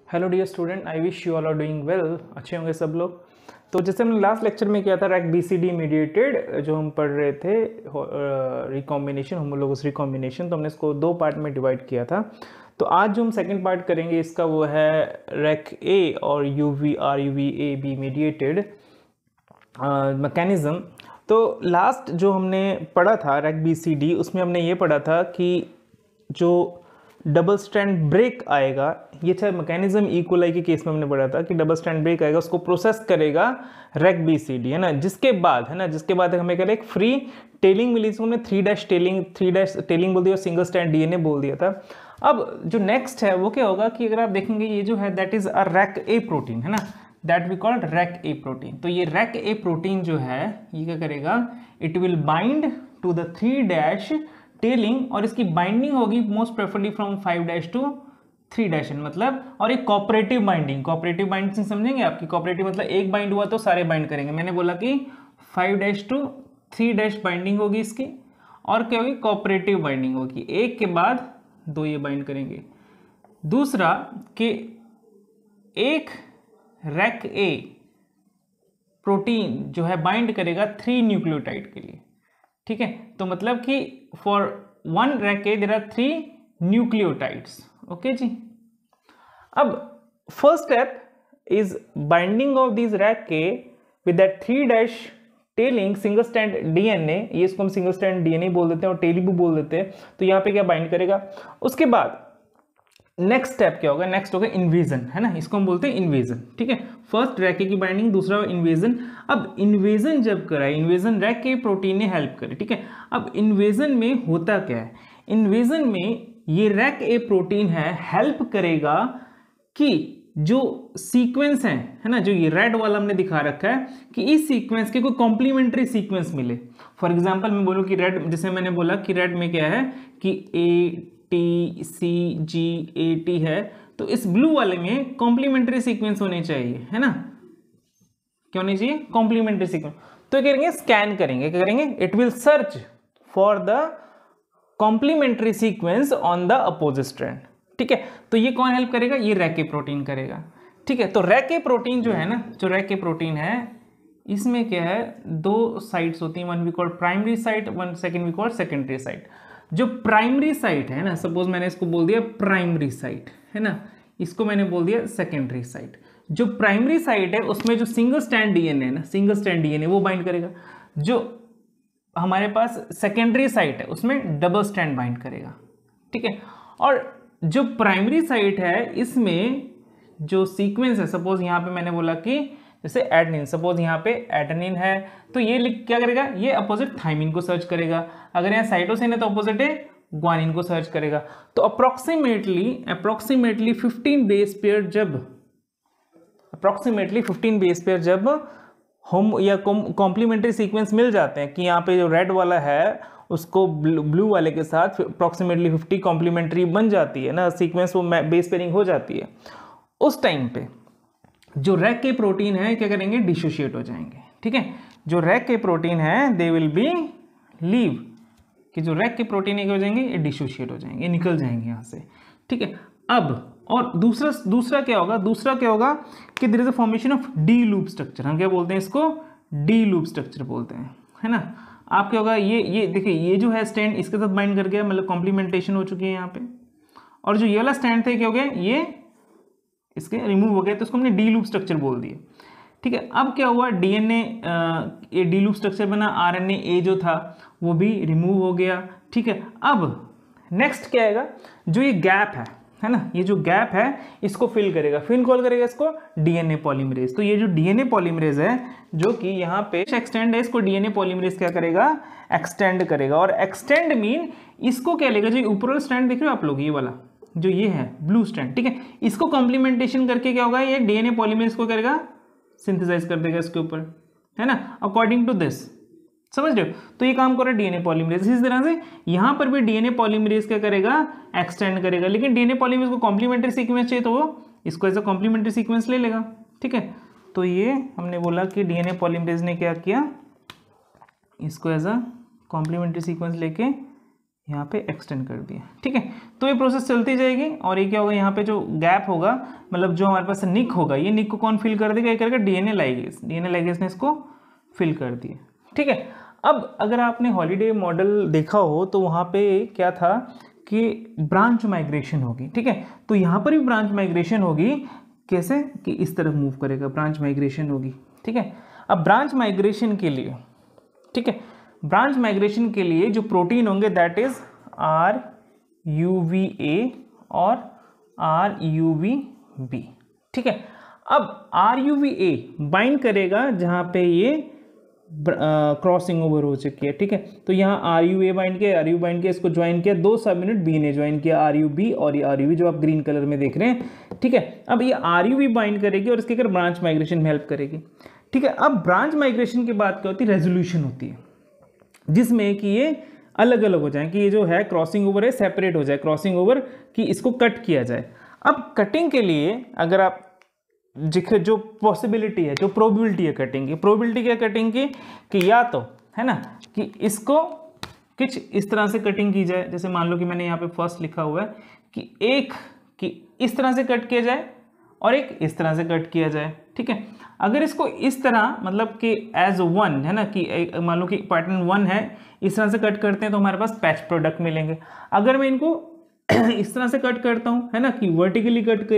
Hello dear student, I wish you all are doing well. अच्छे होंगे सब लोग। तो जैसे हमने लास्ट लेक्चर में किया था रैक बीसीडी मीडिएटेड, जो हम पढ़ रहे थे रिकॉम्बिनेशन, होमोलोगस रिकॉम्बिनेशन, तो हमने इसको दो पार्ट में डिवाइड किया था। तो आज जो हम सेकंड पार्ट करेंगे इसका वो है रैक ए और UV R UV A B mediated mechanism. तो लास्ट जो हमने पढ़ा था रैक बीसीडी, उसमें हमने ये पढ़ा था कि जो डबल स्ट्रैंड ब्रेक आएगा, ये था मैकेनिज्म इक्वलाई के केस में हमने पढ़ा था कि डबल स्ट्रैंड ब्रेक आएगा, उसको प्रोसेस करेगा रैक बीसीडी, है ना। जिसके बाद हमें क्या एक फ्री टेलिंग मिली, इसको हमने थ्री डैश टेलिंग बोल दिया और सिंगल स्ट्रैंड डीएनए बोल दिया था। अब जो नेक्स्ट है वो क्या होगा कि अगर आप देखेंगे ये जो है that is a rec A protein, है ना, that we called rec A protein. तो ये रैक ए प्रोटीन जो है ये क्या करेगा, it will bind to the three dash tailing, और इसकी बाइंडिंग होगी most preferably from 5 dash to 3 dash, मतलब, और एक कोऑपरेटिव बाइंडिंग समझेंगे आपकी। कोऑपरेटिव मतलब एक बाइंड हुआ तो सारे बाइंड करेंगे। मैंने बोला कि 5 डैश टू 3 डैश बाइंडिंग होगी इसकी, और क्या होगी, कोऑपरेटिव बाइंडिंग होगी, एक के बाद दो ये बाइंड करेंगे। दूसरा कि एक रैक ए प्रोटीन जो है बाइंड करेगा 3 न्यूक्लियोटाइड के लिए, ठीक है। तो मतलब कि for 1 rack A there are 3 nucleotides, okay ji. अब first step is binding of this Rec A with that 3 dash tailing single strand DNA, ये इसको हम सिंगल स्ट्रैंड डीएनए बोल देते हैं और टेली भी बोल देते हैं। तो यहाँ पे क्या बाइंड करेगा, उसके बाद नेक्स्ट स्टेप क्या होगा, नेक्स्ट होगा इन्वेजन, है ना, इसको हम बोलते हैं इन्वेजन, ठीक है। फर्स्ट रैक ए की बाइंडिंग, दूसरा इन्वेजन। अब इन्वेजन जब कराए, इन्वेजन रैक ए प्रोटीन ने हेल्प करे, ठीक है। अब इन्वेजन में होता क्या है, इन्वेजन में ये रैक ए प्रोटीन है हेल्प करेगा कि जो सीक्वेंस है ना, जो ये रेड वाला हमने दिखा रखा है, कि इस सीक्वेंस के कोई कॉम्प्लीमेंट्री सीक्वेंस मिले। फॉर एग्जाम्पल मैं बोलूँ कि रेड, जैसे मैंने बोला कि रेड में क्या है कि A T C ji A T है, तो इस ब्लू वाले में कॉम्प्लीमेंट्री सीक्वेंस होने चाहिए, है ना, क्या होनी चाहिए, कॉम्प्लीमेंट्री सीक्वेंस। तो क्या करेंगे, स्कैन करेंगे, क्या करेंगे, it will search for the complementary sequence on the opposite strand, ठीक है। तो ये कौन हेल्प करेगा, ये रैक ए प्रोटीन करेगा, ठीक है। तो रैक ए प्रोटीन जो है ना, जो रैक ए प्रोटीन है, इसमें क्या है, दो साइट्स होती हैं, one we called primary site, one second we called secondary site. जो प्राइमरी साइट है ना, सपोज मैंने इसको बोल दिया प्राइमरी साइट, है ना, इसको मैंने बोल दिया सेकेंडरी साइट। जो प्राइमरी साइट है उसमें जो सिंगल स्ट्रैंड डीएनए है ना, सिंगल स्ट्रैंड डीएनए वो बाइंड करेगा। जो हमारे पास सेकेंडरी साइट है उसमें डबल स्ट्रैंड बाइंड करेगा, ठीक है। और जो प्राइमरी साइट है इसमें जो सीक्वेंस है, सपोज यहाँ पे मैंने बोला कि जैसे एडेनिन, सपोज यहाँ पे एडेनिन है, तो ये क्या करेगा, ये अपोजिट थाइमिन को सर्च करेगा। अगर यहाँ साइटोसिन है तो अपोजिट है ग्वानिन को सर्च करेगा। तो अप्रोक्सीमेटली 15 बेस पेयर जब होम या कॉम्प्लीमेंट्री सीक्वेंस मिल जाते हैं, कि यहाँ पे जो रेड वाला है उसको ब्लू वाले के साथ अप्रोक्सीमेटली 50 कॉम्प्लीमेंट्री बन जाती है ना, सीक्वेंस वो बेस पेयरिंग हो जाती है, उस टाइम पे जो रैक के प्रोटीन है क्या करेंगे, डिसोशिएट हो जाएंगे, ठीक है। जो रैक के प्रोटीन है दे विल बी लीव, कि जो रैक के प्रोटीन क्या हो जाएंगे, ये डिसोशिएट हो जाएंगे, निकल जाएंगे यहाँ से, ठीक है। अब और दूसरा क्या होगा कि there is a formation of D loop structure. हम क्या बोलते हैं इसको, डी लूप स्ट्रक्चर बोलते हैं, है ना। आप क्या होगा, ये देखिए, ये जो है स्टैंड इसके साथ बाइंड कर गया, मतलब कॉम्प्लीमेंटेशन हो चुकी है यहाँ पे, और जो ये वाला स्टैंड थे क्या हो गया, ये इसके रिमूव हो गया, तो इसको हमने डी लूप स्ट्रक्चर बोल दिया, ठीक है। अब क्या हुआ, डीएनए ये डी लूप स्ट्रक्चर बना, आरएनए ए जो था वो भी रिमूव हो गया, ठीक है। अब नेक्स्ट क्या आएगा, जो ये गैप है ना, ये जो गैप है इसको फिल करेगा, फिर कॉल करेगा इसको डीएनए पॉलीमरेज। तो ये जो डीएनए पॉलीमरेज है जो कि यहाँ पे एक्सटेंड है, इसको डीएनए पॉलीमरेज क्या करेगा, एक्सटेंड करेगा। और एक्सटेंड मीन इसको क्या लेगा, जो ऊपर स्ट्रैंड देख रहे हो आप लोग, ये वाला जो ये है ब्लू स्ट्रैंड, ठीक है, इसको कॉम्प्लीमेंटेशन करके क्या होगा, ये डीएनए पॉलीमरेज को करेगा, सिंथेसाइज कर देगा इसके ऊपर, है ना, अकॉर्डिंग टू दिस, समझ रहे हो। तो ये काम कर रहा है डीएनए पॉलीमरेज। इस तरह से यहाँ पर भी डीएनए पॉलीमरेज क्या करेगा, एक्सटेंड करेगा, लेकिन डीएनए पॉलीमरेज को कॉम्प्लीमेंट्री सीक्वेंस चाहिए तो वो इसको एज अ कॉम्प्लीमेंट्री सीक्वेंस ले लेगा, ठीक है। तो ये हमने बोला कि डीएनए पॉलीमरेज ने क्या किया, इसको एज अ कॉम्प्लीमेंट्री सीक्वेंस लेके यहाँ पे एक्सटेंड कर दिया, ठीक है। तो ये प्रोसेस चलती जाएगी और ये क्या होगा, यहाँ पे जो गैप होगा, मतलब जो हमारे पास निक होगा, ये निक को कौन फिल कर देगा, ये करेगा डीएनए लाइगेज ने इसको फिल कर दिया, ठीक है। अब अगर आपने हॉलीडे मॉडल देखा हो तो वहाँ पे क्या था कि ब्रांच माइग्रेशन होगी, ठीक है। तो यहाँ पर भी ब्रांच माइग्रेशन होगी, कैसे कि इस तरफ मूव करेगा, ब्रांच माइग्रेशन होगी, ठीक है। अब ब्रांच माइग्रेशन के लिए, ठीक है, ब्रांच माइग्रेशन के लिए जो प्रोटीन होंगे दैट इज RUVA और RUVB, ठीक है। अब RUVA बाइंड करेगा जहां पे ये क्रॉसिंग ओवर हो चुकी है, ठीक है। तो यहाँ RUA बाइंड किया, RU बाइंड किया, इसको ज्वाइन किया, 2 सब यूनिट B ने ज्वाइन किया, RUB और ये RUV जो आप ग्रीन कलर में देख रहे हैं, ठीक है। अब ये RUV बाइंड करेगी और इसके कर ब्रांच माइग्रेशन में हेल्प करेगी, ठीक है। अब ब्रांच माइग्रेशन के बाद क्या होती है, रेजोल्यूशन होती है, जिसमें कि ये अलग अलग हो जाए, कि ये जो है क्रॉसिंग ओवर है सेपरेट हो जाए, क्रॉसिंग ओवर कि इसको कट किया जाए। अब कटिंग के लिए अगर आप जो पॉसिबिलिटी है, जो प्रोबेबिलिटी है कटिंग की, प्रोबेबिलिटी क्या कटिंग की, कि या तो है ना कि इसको कुछ इस तरह से कटिंग की जाए, जैसे मान लो कि मैंने यहाँ पे फर्स्ट लिखा हुआ है कि एक कि इस तरह से कट किया जाए और एक इस तरह से कट किया जाए, ठीक है। अगर इसको इस तरह मतलब कि एज वन है ना, कि मान लो कि पैटर्न 1 है, इस तरह से कट करते हैं तो हमारे पास पैच प्रोडक्ट मिलेंगे। अगर मैं इनको इस तरह से कट करता हूं है ना, कि वर्टिकली कट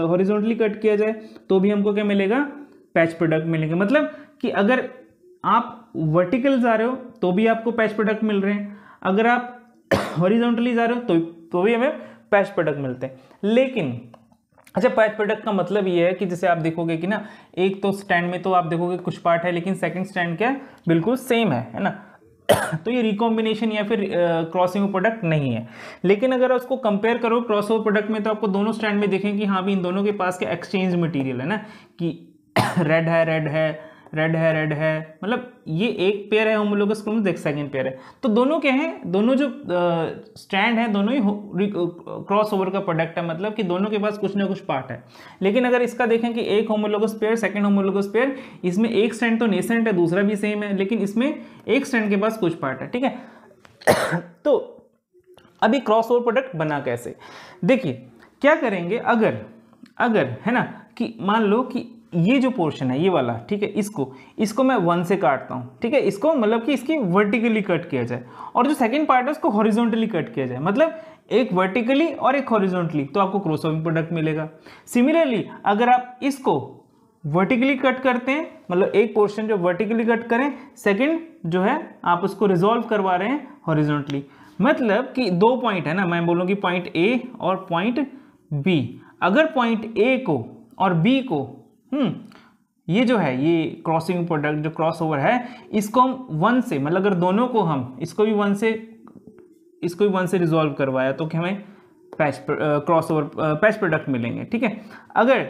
हॉरिजॉन्टली कट किया जाए तो भी हमको क्या मिलेगा, पैच प्रोडक्ट मिलेंगे। मतलब कि अगर आप वर्टिकल जा रहे हो तो भी आपको पैच प्रोडक्ट मिल रहे हैं, अगर आप हॉरिजॉन्टली जा रहे हो तो भी हमें पैच प्रोडक्ट मिलते हैं। लेकिन अच्छा, पैच प्रोडक्ट का मतलब ये है कि जैसे आप देखोगे कि ना, एक तो स्टैंड में तो आप देखोगे कुछ पार्ट है, लेकिन सेकंड स्टैंड क्या है, बिल्कुल सेम है ना। तो ये रिकॉम्बिनेशन या फिर क्रॉसिंग प्रोडक्ट नहीं है। लेकिन अगर उसको कंपेयर करो क्रॉस ओवर प्रोडक्ट में, तो आपको दोनों स्टैंड में देखें कि हाँ भी इन दोनों के पास के एक्सचेंज मटेरियल है ना, कि रेड है रेड है, रेड है रेड है, मतलब ये एक पेयर है होमोलोगस क्रोमोसोम, सेकंड पेयर है। तो दोनों क्या है, दोनों जो स्टैंड है दोनों ही क्रॉस ओवर का प्रोडक्ट है, मतलब कि दोनों के पास कुछ ना कुछ पार्ट है। लेकिन अगर इसका देखें कि एक homologous pair, second homologous pair, इसमें एक स्टैंड तो नेसेंट है, दूसरा भी सेम है, लेकिन इसमें एक स्टैंड के पास कुछ पार्ट है, ठीक है। तो अभी क्रॉस ओवर प्रोडक्ट बना कैसे, देखिए क्या करेंगे, अगर है ना कि मान लो कि ये जो पोर्शन है ये वाला, ठीक है, इसको मैं 1 से काटता हूं, ठीक है, इसको मतलब कि इसकी वर्टिकली कट किया जाए, और जो सेकंड पार्ट है उसको हॉरिजॉन्टली कट किया जाए, मतलब एक वर्टिकली और एक हॉरिजॉन्टली, तो आपको क्रॉसओवर प्रोडक्ट मिलेगा। सिमिलरली अगर आप इसको वर्टिकली कट करते हैं, मतलब एक पोर्शन जो वर्टिकली कट करें, सेकंड जो है आप उसको रिजॉल्व करवा रहे हैं हॉरिजॉन्टली, मतलब कि 2 पॉइंट है ना, मैं बोलूँ कि पॉइंट ए और पॉइंट बी, अगर पॉइंट ए को और बी को ये जो है ये क्रॉसिंग प्रोडक्ट जो क्रॉस ओवर है, इसको हम 1 से, मतलब अगर दोनों को हम इसको भी 1 से रिजॉल्व करवाया तो कि हमें क्रॉस ओवर पैच प्रोडक्ट मिलेंगे, ठीक है। अगर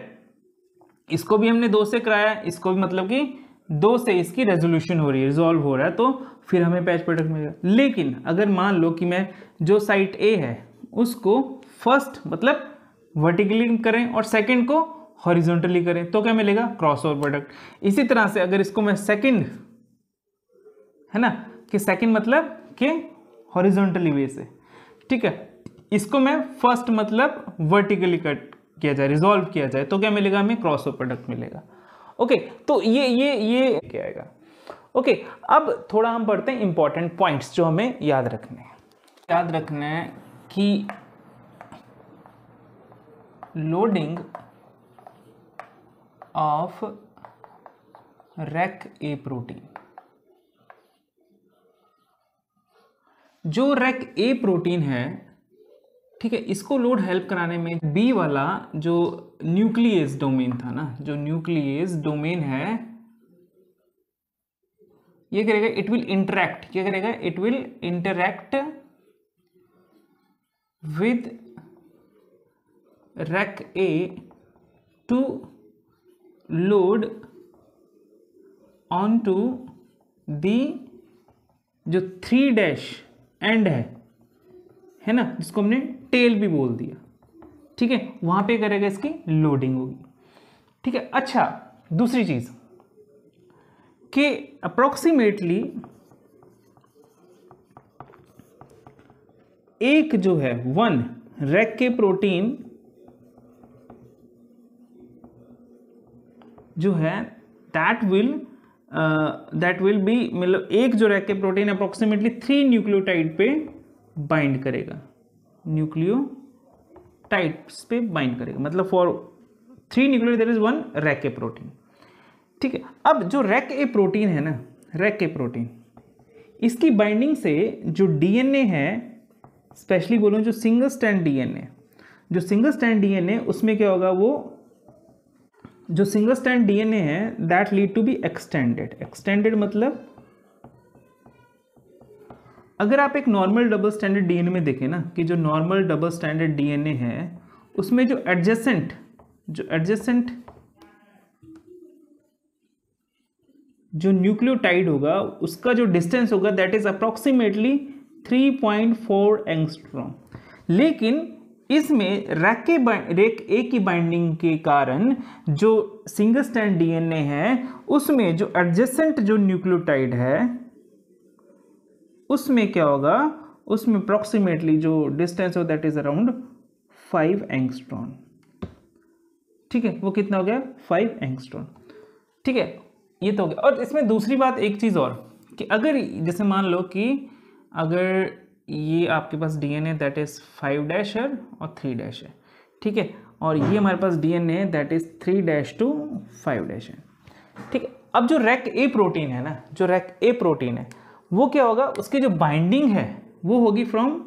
इसको भी हमने 2 से कराया, इसको भी मतलब कि 2 से इसकी रेजोल्यूशन हो रही है, रिजॉल्व हो रहा है, तो फिर हमें पैच प्रोडक्ट मिलेगा। लेकिन अगर मान लो कि मैं जो साइट ए है उसको फर्स्ट मतलब वर्टिकली करें और सेकंड को हॉरिजॉन्टली करें, तो क्या मिलेगा, क्रॉसओवर प्रोडक्ट। इसी तरह से अगर इसको मैं सेकंड है ना, कि सेकंड मतलब कि हॉरिजॉन्टली वे से, ठीक है, इसको मैं फर्स्ट मतलब वर्टिकली कट किया जाए, रिजॉल्व किया जाए, तो क्या मिलेगा, हमें क्रॉसओवर प्रोडक्ट मिलेगा। ओके, तो ये क्या आएगा। ओके, अब थोड़ा हम पढ़ते हैं इंपॉर्टेंट पॉइंट्स जो हमें याद रखने हैं कि लोडिंग ऑफ REC-A प्रोटीन, जो REC-A प्रोटीन है, ठीक है, इसको लोड हेल्प कराने में बी वाला जो न्यूक्लियस डोमेन था ना, जो न्यूक्लियस डोमेन है, ये करेगा, इट विल इंटरैक्ट, क्या करेगा, it will interact with REC-A to load on to the जो 3' एंड है ना, जिसको हमने टेल भी बोल दिया, ठीक है, वहां पे करेगा, इसकी लोडिंग होगी, ठीक है। अच्छा, दूसरी चीज कि अप्रोक्सीमेटली एक जो है वन रैक के प्रोटीन जो है दैट विल बी, मतलब एक जो रैक के प्रोटीन अप्रोक्सीमेटली 3 न्यूक्लियोटाइड पे बाइंड करेगा, न्यूक्लियोटाइड्स पे बाइंड करेगा, मतलब for 3 nucleotide there is 1 rack A protein. ठीक है, अब जो रैक ए प्रोटीन है ना, रैक ए प्रोटीन, इसकी बाइंडिंग से जो डीएनए है, स्पेशली बोलूं जो सिंगल स्ट्रैंड डीएनए, जो सिंगल स्ट्रैंड डीएनए उसमें क्या होगा, वो जो सिंगल स्ट्रैंड डीएनए है that lead to be extended मतलब अगर आप एक नॉर्मल डबल स्टैंडर्ड डीएनए में देखें ना कि जो नॉर्मल डबल स्टैंडर्ड डीएनए है उसमें जो एडजेसेंट जो न्यूक्लियोटाइड होगा उसका जो डिस्टेंस होगा दैट इज अप्रोक्सीमेटली 3.4 एंगस्ट्रॉम। लेकिन इसमें रैक ए की बाइंडिंग के कारण जो सिंगल स्ट्रैंड डीएनए है उसमें जो एडजेसेंट जो न्यूक्लियोटाइड है उसमें क्या होगा, उसमें अप्रोक्सीमेटली जो डिस्टेंस हो दैट इज अराउंड 5 एंगस्ट्रॉम। ठीक है, वो कितना हो गया, 5 एंगस्ट्रॉम। ठीक है, ये तो हो गया। और इसमें दूसरी बात एक चीज़ और कि अगर जैसे मान लो कि अगर ये आपके पास डीएनए दैट इज 5' है और 3' है, ठीक है, और ये हमारे पास डीएनए दैट इज 3' to 5' है। ठीक है, अब जो रैक ए प्रोटीन है ना, जो रैक ए प्रोटीन है वो क्या होगा, उसकी जो बाइंडिंग है वो होगी फ्रॉम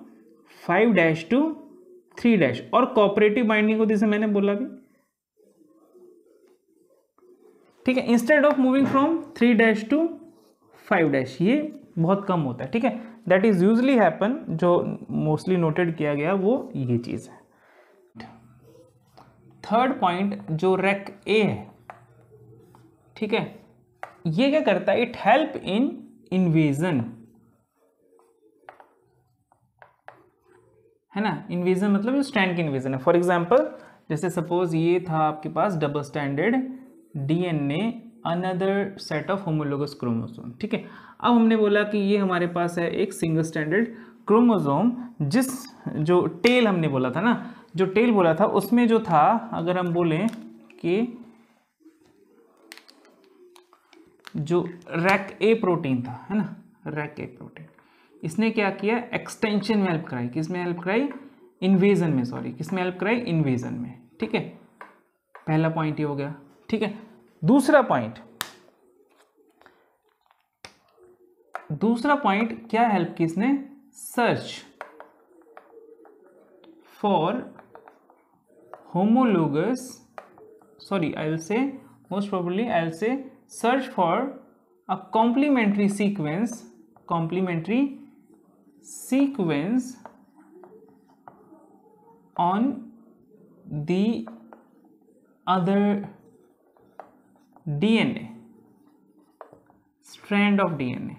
5' to 3' और कोऑपरेटिव बाइंडिंग होती है, जैसे मैंने बोला भी। ठीक है, instead of moving from 3' to 5', ये बहुत कम होता है। ठीक है, दैट इज यूजली हैपन, जो मोस्टली नोटेड किया गया वो ये चीज है। थर्ड पॉइंट जो रैक ए है, ठीक है, ये क्या करता है, इट हेल्प इन इन्वेजन, है ना। इन्वेजन मतलब स्ट्रैंड की इन्वेजन है। फॉर एग्जांपल जैसे सपोज ये था आपके पास double standard DNA another set of homologous chromosome. ठीक है, अब हमने बोला कि ये हमारे पास है एक सिंगल स्टैंडर्ड क्रोमोसोम, जिस जो टेल हमने बोला था ना, जो टेल बोला था उसमें जो था, अगर हम बोलें कि जो रैक ए प्रोटीन था, है ना, रैक ए प्रोटीन, इसने क्या किया, एक्सटेंशन में हेल्प कराई। किस में हेल्प कराई, इन्वेजन में, सॉरी, किस में हेल्प कराई, इन्वेजन में। ठीक है, पहला पॉइंट ये हो गया। ठीक है, दूसरा पॉइंट क्या हेल्प की इसने, search for homologous, sorry I will say most probably I will say search for a complementary sequence on the other DNA, strand of DNA।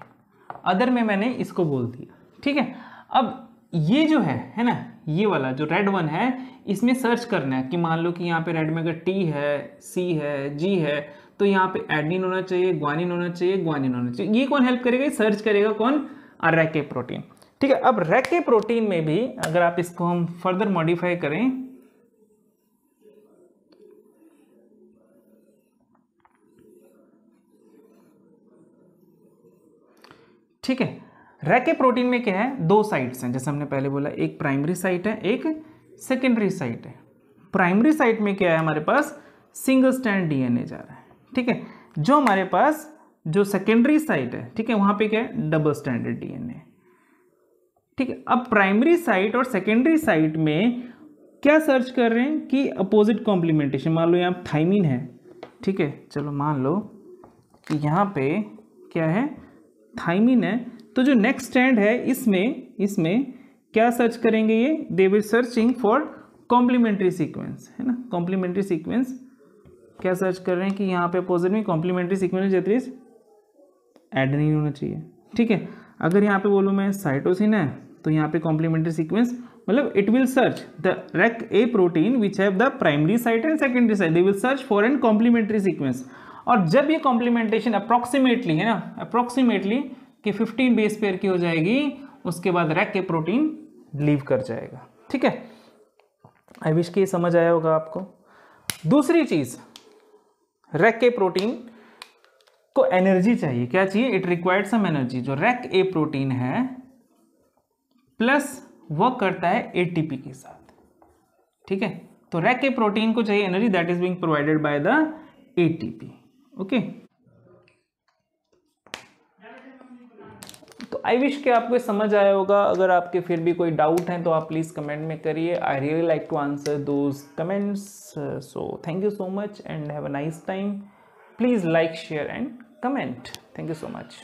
Other में मैंने इसको बोल दिया। ठीक है, अब ये जो है ना, ये वाला जो रेड वन है, इसमें सर्च करना है कि मान लो कि यहाँ पे रेड में अगर टी है, सी है, जी है, तो यहाँ पे एडेनिन होना चाहिए, ग्वानिन होना चाहिए, ग्वानिन होना चाहिए। ये कौन हेल्प करेगा, सर्च करेगा कौन, रैक ए प्रोटीन। ठीक है, अब रैक ए प्रोटीन में भी अगर आप इसको हम फर्दर मॉडिफाई करें, ठीक है, रैक ए प्रोटीन में क्या है, 2 साइट्स हैं, जैसे हमने पहले बोला, एक प्राइमरी साइट है, एक सेकेंडरी साइट है। प्राइमरी साइट में क्या है, हमारे पास सिंगल स्ट्रैंड डीएनए जा रहा है। ठीक है, जो हमारे पास जो सेकेंडरी साइट है, ठीक है, वहां पे क्या है, डबल स्टैंडर्ड डीएनए। ठीक है, अब प्राइमरी साइट और सेकेंडरी साइट में क्या सर्च कर रहे हैं कि अपोजिट कॉम्प्लीमेंटेशन। मान लो यहाँ थाइमिन है, ठीक है, चलो मान लो कि यहाँ पे क्या है, थाइमिन है, तो जो नेक्स्ट स्ट्रैंड है इसमें क्या सर्च करेंगे, ये they will searching for complementary sequence, है ना। कॉम्प्लीमेंट्री सीक्वेंस क्या सर्च कर रहे हैं कि यहाँ पे अपोजिट में कॉम्प्लीमेंट्री सीक्वेंस जैसे एडेनिन होना चाहिए। ठीक है, अगर यहाँ पे बोलूँ मैं साइटोसिन है, तो यहाँ पे कॉम्प्लीमेंट्री सीक्वेंस मतलब it will search the rec A protein which have the primary site and secondary site, they will search for an complementary sequence. और जब ये कॉम्प्लीमेंटेशन अप्रोक्सीमेटली, है ना, अप्रोक्सीमेटली कि 15 बेस पेयर की हो जाएगी, उसके बाद रैक ए प्रोटीन लीव कर जाएगा। ठीक है, आई विश कि समझ आया होगा आपको। दूसरी चीज, रेक ए प्रोटीन को एनर्जी चाहिए, क्या चाहिए, इट रिक्वायर्ड सम एनर्जी। जो रेक ए प्रोटीन है प्लस वर्क करता है एटीपी के साथ। ठीक है, तो रेक ए प्रोटीन को चाहिए energy that is being provided by the ATP. Okay, तो आई विश कि आपको समझ आया होगा। अगर आपके फिर भी कोई डाउट है तो आप प्लीज कमेंट में करिए। I really like to answer those comments. So thank you so much and have a nice time. Please like, share and comment. Thank you so much.